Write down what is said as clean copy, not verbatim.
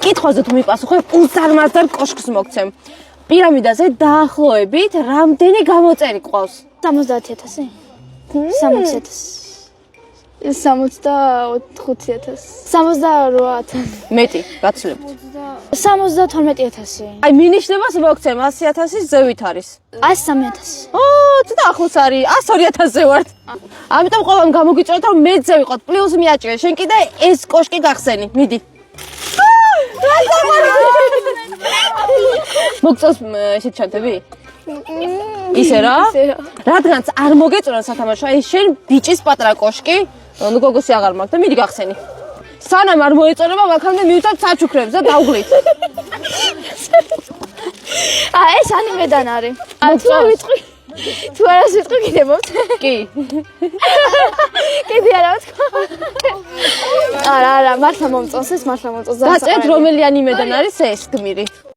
კითხვაზე თუ მიპასუხებ, უზარმაზარ კოშკს მოგცემ. პირამიდაზე დაახლოებით რამდენი გამოწერი ყავს? 70000. 60000. 65000. 68000. მეტი, გაცლებთ. 72000. აი მინიშნებას მოგცემ 100000-ის ზევით არის. 103000. ცოტა ახლოს არის, 102000-ზე ვართ. ამიტომ ყველამ გამოგიწევთ რომ მეძე ვიყოთ, პლუს მიაჭრე. შენ კიდე ეს კოშკი გახსენი. მიდი. მოგწევს ესეთ ჩანთები? ისე რა? რადგანაც არ მოგეწონა სათამაშო, ეს შენ ბიჭის პატრა კოშკი, ნუ გოგოსი აღარ მაქვს და მიდი გახსენი. სანამ არ მოეწონება, მაქამდე მივწევთ საჩუქრებს და დავღლით. ეს ანიმედან არის. თუ არ ვიტყვი. თუ არ ვიტყვი კიდე მომწე. კი. კიდე არა ვთქვა. არა, მართლა მომწონს ეს, მართლა მომწონს. გაწევთ რომელი ანიმედან არის ეს გმირი?